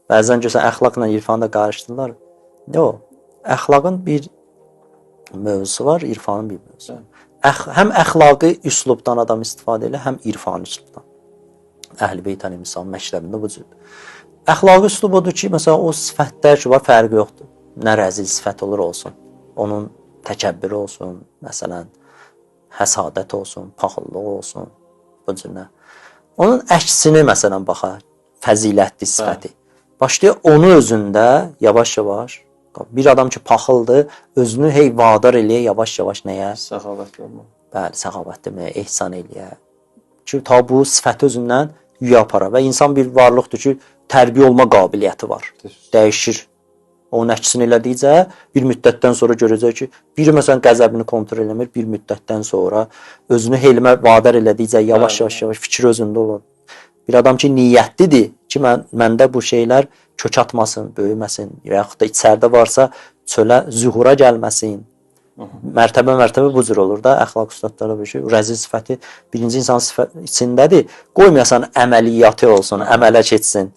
Bəzən görsən əxlaqla irfanı da qarışdırırlar. Yox, əxlaqın bir mövzusu var, irfanın bir mövzusu. Həm əxlaqi üslubdan adam istifadə edir, həm irfani üslubdan. Əhl-i Beyt əleyhissalam məktəbində bu cürdür. Əxlaqi üslub odur ki, məsələn, o sifətlər ki var, fərqi yoxdur. Nə rəzil sifət olur olsun. Onun təkəbbürü olsun, məsələn, həsadət olsun, paxıllıq olsun, bu cürlə. Onun əksini məsələn baxar, fəzilətli sifəti. Başlayır onu özündə yavaş-yavaş, bir adam ki paxıldır, özünü vadar eləyə yavaş-yavaş nəyə? Səxavətli olmaq. Bəli, səxavətli eləyə, ehsan eləyə. Ki ta bu sifəti özündən yüyə aparar və insan bir varlıqdır ki, tərbiyə olma qabiliyyəti var. Dəyişir. Onun əksini elədikcə bir müddətdən sonra görəcək ki, biri məsələn qəzəbini kontrol eləmir, bir müddətdən sonra özünü helmə vadar elədikcə yavaş-yavaş fikir özündə olur. Bir adam ki niyyətlidir ki, məndə bu şeylər kök atmasın, böyüməsin, yaxud da içəridə varsa çölə, zühura gəlməsin. Mərtəbə bu cür olur da, əxlaq ustadları bir şey. Rəzil sifəti birinci insan içindədir. Qoymayasan əməliyyatı olsun, əmələ keçsin.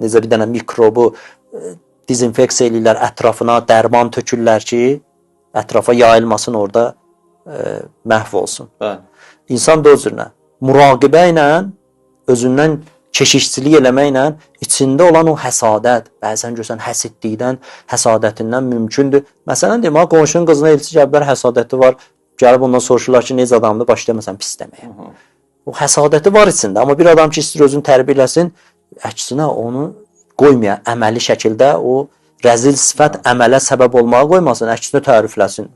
Necə bir dənə mikrobu dezinfeksiya eləyirlər, ətrafına dərman tökürlər ki, ətrafa yayılmasın, orada məhv olsun. İnsan da o cürlə. Muraqibə ilə, özündən keşişçilik eləməklə içində olan o həsadət, bəzən görsən həsidlikdən, həsadətindən mümkündür. Məsələn, deyim, qonşunun qızına elçi gəliblər, həsadəti var, gəlib ondan soruşurlar ki, necə adamdır, başlayır məsələn pis deməyə. O həsadəti var içində, amma bir adam ki, istəyir özünü tərbiyə eləsin, əksinə onu qoymaya, əməli şəkildə o rəzil sifət əmələ səbəb olmağa qoymasın, əksinə tərifləsin.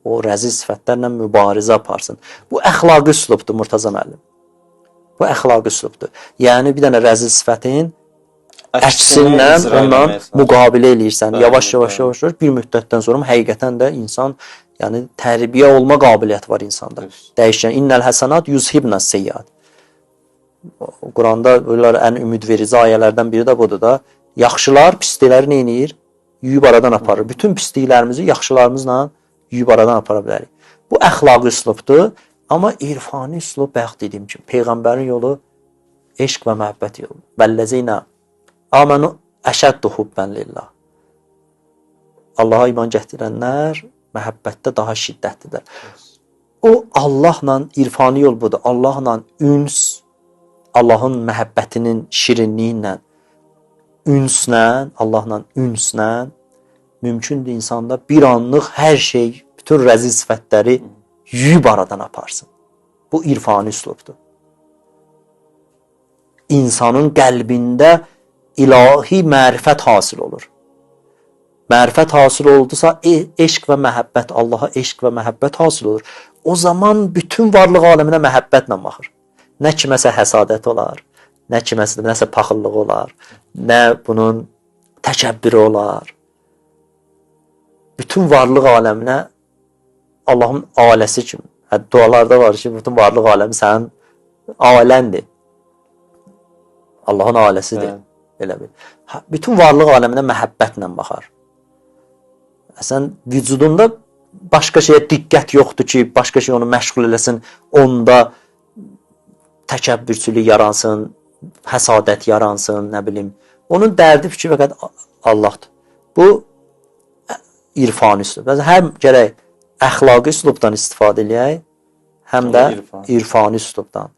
O rəzil sifətlərlə mübarizə aparsın. Bu əxlaqi üslubdur Murtaza müəllim. Bu əxlaqi üslubdur. Yəni bir dənə rəzil sifətin əksinlə ondan müqabilə eləyirsən. Yavaş-yavaş bir müddətdən sonra həqiqətən də insan, yəni tərbiyə olma qabiliyyəti var insanda. Dəyişən innəl həsənat yuzhibnəs seyyiat. Quranda ən ümidverici ayələrdən biri də budur da. Yaxşılar pislikləri nə edir? Yuyub aradan aparır. Bütün pisliklərimizi yaxşılarımızla yuyub aradan apara bilərik. Bu əxlaqi üslubdur. Amma irfani üslub bayaq dediyim kimi Peyğəmbərin yolu eşq və məhəbbət yolu. Vəlləzinə amanu əşəddu hubbən lillah. Allaha iman gətirənlər məhəbbətdə daha şiddətlidir. O Allahla irfani yol budur. Allahla üns, Allahın məhəbbətinin şirinliyi ilə, ünslə, Allahla ünslə mümkündür insanda bir anlıq hər şey, bütün rəzil sifətləri yuyub aradan aparsın. Bu irfani üslubdur. İnsanın qəlbində ilahi mərifət hasil olur. Mərifət hasil oldusa, eşq və məhəbbət, Allaha eşq və məhəbbət hasil olur. O zaman bütün varlıq aləminə məhəbbətlə baxır. Nə kiməsə həsadət olar, nə kiməsə nəsə paxıllıq olar, nə bunun təkəbbürü olar. Bütün varlıq aləminə Allahın ailəsi kimi. Dualarda var ki, bütün varlıq aləmi sənin ailəndir. Allahın ailəsidir. Elə bil. Bütün varlıq aləminə məhəbbətlə baxar. Sən vücudunda başqa şeyə diqqət yoxdur ki, başqa şey onu məşğul eləsin, onda təkəbbürçülük yaransın, həsadət yaransın, nə bilim. Onun dərdi fikri fəqət Allahdır. Bu irfani üslub. Həm gərək əxlaqi üslubdan istifadə eləyək, həm də irfani üslubdan.